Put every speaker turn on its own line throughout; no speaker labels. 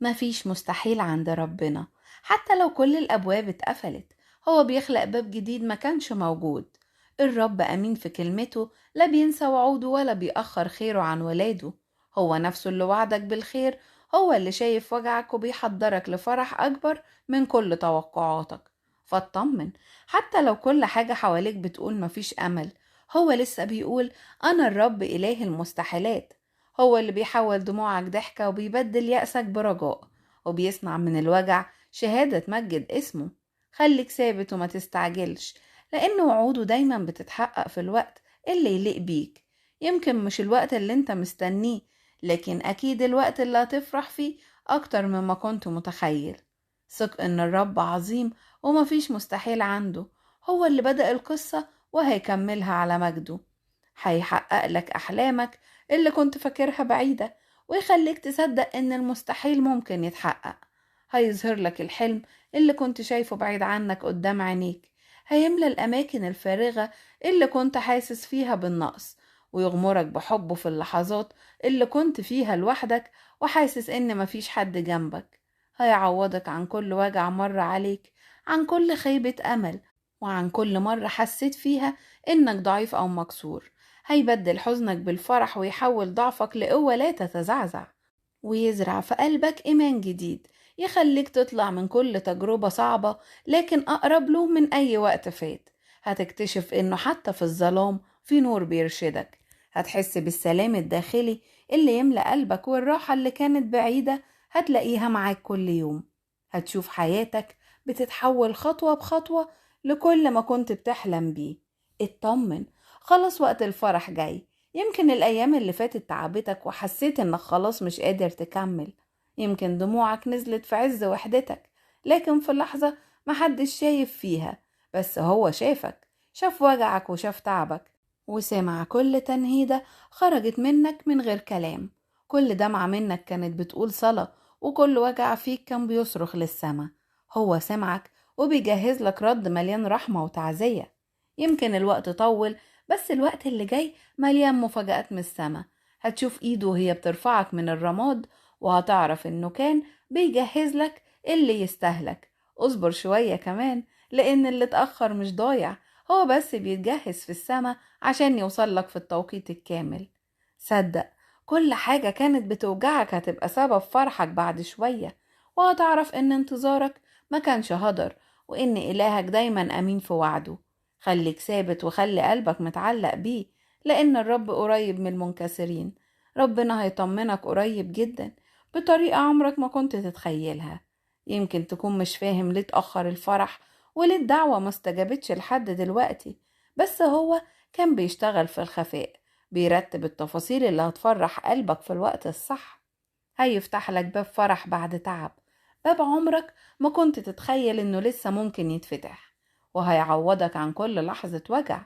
مفيش مستحيل عند ربنا. حتى لو كل الأبواب اتقفلت، هو بيخلق باب جديد ما كانش موجود. الرب أمين في كلمته، لا بينسى وعوده ولا بيأخر خيره عن ولاده. هو نفسه اللي وعدك بالخير، هو اللي شايف وجعك وبيحضرك لفرح أكبر من كل توقعاتك. فاطمن، حتى لو كل حاجة حواليك بتقول مفيش أمل، هو لسه بيقول أنا الرب إله المستحيلات. هو اللي بيحول دموعك ضحكة وبيبدل يأسك برجاء، وبيصنع من الوجع شهادة تمجد اسمه. خليك ثابت وما تستعجلش، لأن وعوده دايما بتتحقق في الوقت اللي يليق بيك. يمكن مش الوقت اللي انت مستنيه، لكن أكيد الوقت اللي هتفرح فيه أكتر مما كنت متخيل. ثق إن الرب عظيم ومفيش مستحيل عنده. هو اللي بدأ القصة وهيكملها على مجده. هيحقق لك أحلامك اللي كنت فاكرها بعيدة، ويخليك تصدق إن المستحيل ممكن يتحقق. هيظهر لك الحلم اللي كنت شايفه بعيد عنك قدام عينيك. هيملى الأماكن الفارغة اللي كنت حاسس فيها بالنقص، ويغمرك بحبه في اللحظات اللي كنت فيها لوحدك وحاسس إن مفيش حد جنبك. هيعوضك عن كل وجع مر عليك، عن كل خيبة أمل، وعن كل مرة حسيت فيها إنك ضعيف أو مكسور. هيبدل حزنك بالفرح ويحول ضعفك لقوة لا تتزعزع، ويزرع في قلبك إيمان جديد يخليك تطلع من كل تجربة صعبة لكن أقرب له من أي وقت فات. هتكتشف إنه حتى في الظلام في نور بيرشدك. هتحس بالسلام الداخلي اللي يملأ قلبك، والراحة اللي كانت بعيدة هتلاقيها معاك كل يوم. هتشوف حياتك بتتحول خطوة بخطوة لكل ما كنت بتحلم بيه. اطمن، خلاص وقت الفرح جاي. يمكن الأيام اللي فاتت تعبتك وحسيت إنك خلاص مش قادر تكمل. يمكن دموعك نزلت في عز وحدتك، لكن في لحظة محدش شايف فيها، بس هو شافك. شاف وجعك وشاف تعبك، وسمع كل تنهيدة خرجت منك من غير كلام. كل دمعة منك كانت بتقول صلاة، وكل وجع فيك كان بيصرخ للسما. هو سمعك وبيجهز لك رد مليان رحمة وتعزية. يمكن الوقت طول، بس الوقت اللي جاي مليان مفاجآت من السما. هتشوف ايده وهي بترفعك من الرماد، وهتعرف انه كان بيجهز لك اللي يستهلك. اصبر شوية كمان، لان اللي اتأخر مش ضايع، هو بس بيتجهز في السما عشان يوصلك في التوقيت الكامل. صدق، كل حاجة كانت بتوجعك هتبقى سبب فرحك بعد شوية، وهتعرف ان انتظارك ما كانش هدر، وان الهك دايما امين في وعده. خليك ثابت وخلي قلبك متعلق بيه، لأن الرب قريب من المنكسرين. ربنا هيطمنك قريب جدا بطريقة عمرك ما كنت تتخيلها. يمكن تكون مش فاهم ليه اتأخر الفرح وليه الدعوة ما استجابتش لحد دلوقتي، بس هو كان بيشتغل في الخفاء، بيرتب التفاصيل اللي هتفرح قلبك في الوقت الصح. هيفتح لك باب فرح بعد تعب، باب عمرك ما كنت تتخيل انه لسه ممكن يتفتح. وهيعوضك عن كل لحظة وجع،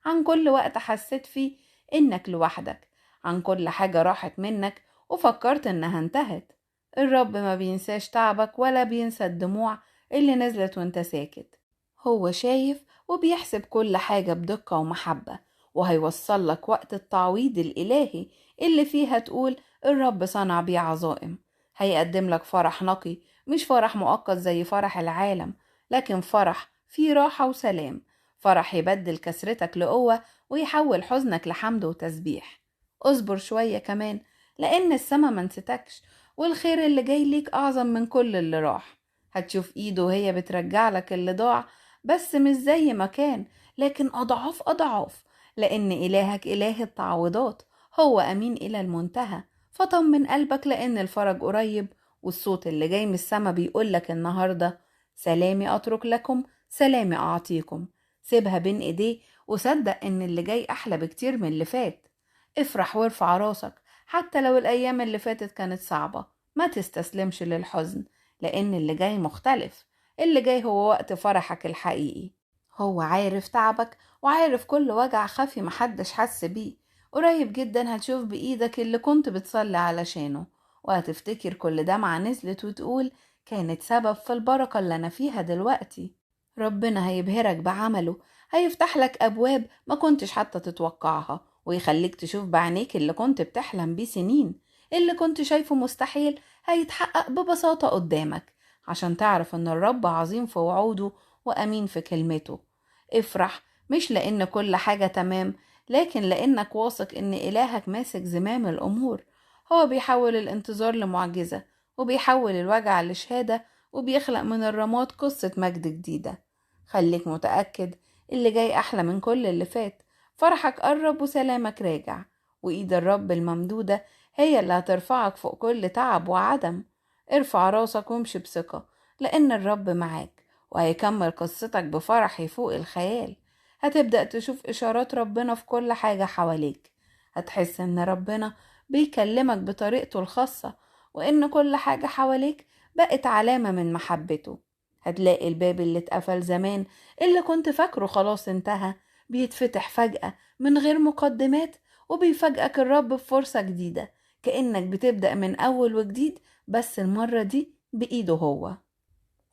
عن كل وقت حسيت فيه انك لوحدك، عن كل حاجة راحت منك وفكرت انها انتهت. الرب ما بينساش تعبك ولا بينسى الدموع اللي نزلت وانت ساكت. هو شايف وبيحسب كل حاجة بدقة ومحبة، وهيوصل لك وقت التعويض الإلهي اللي فيها تقول الرب صنع بيه عظائم. هيقدم لك فرح نقي، مش فرح مؤقت زي فرح العالم، لكن فرح فيه راحة وسلام. فرح يبدل كسرتك لقوة ويحول حزنك لحمد وتسبيح. اصبر شوية كمان، لأن السما منستكش، والخير اللي جاي ليك أعظم من كل اللي راح. هتشوف ايده وهي بترجع لك اللي ضاع، بس مش زي ما كان، لكن أضعاف أضعاف، لأن إلهك إله التعويضات. هو أمين إلى المنتهى. فطمن قلبك، لأن الفرج قريب، والصوت اللي جاي من السما بيقولك النهاردة سلامي أترك لكم، سلامي أعطيكم. سيبها بين إيديه وصدق إن اللي جاي أحلى بكتير من اللي فات. افرح وارفع راسك، حتى لو الأيام اللي فاتت كانت صعبة. ما تستسلمش للحزن، لأن اللي جاي مختلف. اللي جاي هو وقت فرحك الحقيقي. هو عارف تعبك وعارف كل وجع خفي محدش حس بيه. قريب جدا هتشوف بإيدك اللي كنت بتصلي علشانه، وهتفتكر كل دمعة نزلت وتقول كانت سبب في البركة اللي أنا فيها دلوقتي. ربنا هيبهرك بعمله، هيفتح لك أبواب ما كنتش حتى تتوقعها، ويخليك تشوف بعينيك اللي كنت بتحلم بيه سنين. اللي كنت شايفه مستحيل هيتحقق ببساطة قدامك، عشان تعرف إن الرب عظيم في وعوده وأمين في كلمته. افرح، مش لأن كل حاجة تمام، لكن لأنك واثق إن إلهك ماسك زمام الأمور. هو بيحول الانتظار لمعجزة، وبيحول الوجع لشهادة، وبيخلق من الرماد قصة مجد جديدة. خليك متأكد، اللي جاي أحلى من كل اللي فات. فرحك قرب وسلامك راجع، وإيد الرب الممدودة هي اللي هترفعك فوق كل تعب وعدم. ارفع راسك وامشي بثقة، لأن الرب معاك، وهيكمل قصتك بفرح يفوق الخيال. هتبدأ تشوف إشارات ربنا في كل حاجة حواليك. هتحس إن ربنا بيكلمك بطريقته الخاصة، وإن كل حاجة حواليك بقت علامة من محبته. هتلاقي الباب اللي اتقفل زمان، اللي كنت فاكره خلاص انتهى، بيتفتح فجأة من غير مقدمات، وبيفاجئك الرب بفرصة جديدة، كأنك بتبدأ من أول وجديد، بس المرة دي بإيده هو.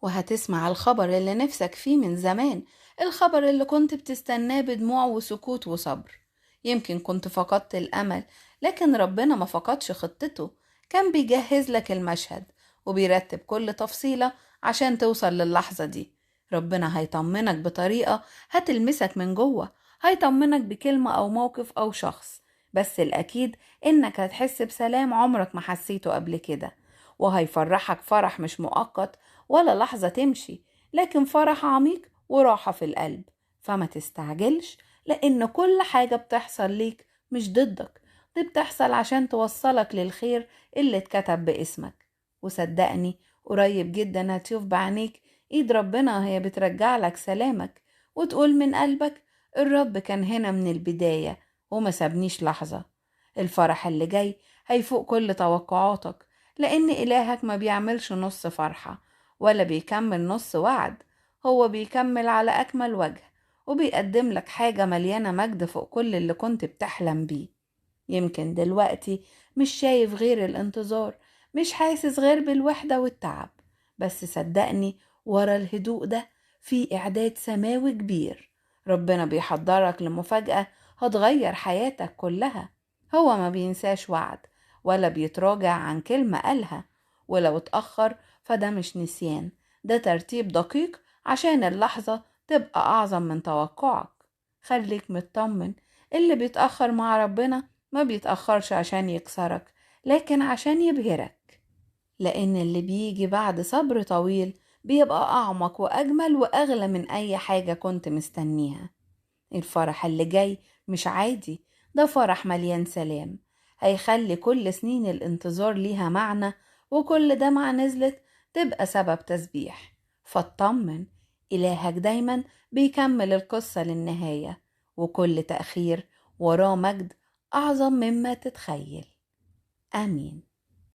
وهتسمع الخبر اللي نفسك فيه من زمان، الخبر اللي كنت بتستناه بدموع وسكوت وصبر. يمكن كنت فقدت الأمل، لكن ربنا ما فقدش خطته. كان بيجهز لك المشهد، وبيرتب كل تفصيلة عشان توصل للحظة دي. ربنا هيطمنك بطريقة هتلمسك من جوه، هيطمنك بكلمة أو موقف أو شخص، بس الأكيد إنك هتحس بسلام عمرك ما حسيته قبل كده. وهيفرحك فرح مش مؤقت ولا لحظة تمشي، لكن فرح عميق وراحة في القلب. فما تستعجلش، لأن كل حاجة بتحصل ليك مش ضدك، دي بتحصل عشان توصلك للخير اللي اتكتب باسمك. وصدقني، قريب جدا هتشوف بعينيك ايد ربنا هي بترجع لك سلامك، وتقول من قلبك: الرب كان هنا من البداية وما سابنيش لحظة. الفرح اللي جاي هيفوق كل توقعاتك، لأن إلهك ما بيعملش نص فرحة ولا بيكمل نص وعد. هو بيكمل على أكمل وجه، وبيقدم لك حاجة مليانة مجد فوق كل اللي كنت بتحلم بيه. يمكن دلوقتي مش شايف غير الانتظار، مش حاسس غير بالوحدة والتعب، بس صدقني، ورا الهدوء ده في إعداد سماوي كبير. ربنا بيحضرك لمفاجأة هتغير حياتك كلها. هو ما بينساش وعد، ولا بيتراجع عن كلمة قالها. ولو اتأخر فده مش نسيان، ده ترتيب دقيق عشان اللحظة تبقى أعظم من توقعك. خليك مطمن، اللي بيتأخر مع ربنا ما بيتأخرش عشان يكسرك، لكن عشان يبهرك. لأن اللي بيجي بعد صبر طويل بيبقى أعمق وأجمل وأغلى من أي حاجة كنت مستنيها. الفرح اللي جاي مش عادي، ده فرح مليان سلام، هيخلي كل سنين الانتظار ليها معنى، وكل دمعة نزلت تبقى سبب تسبيح. فاطمن، إلهك دايما بيكمل القصة للنهاية، وكل تأخير وراه مجد أعظم مما تتخيل. آمين.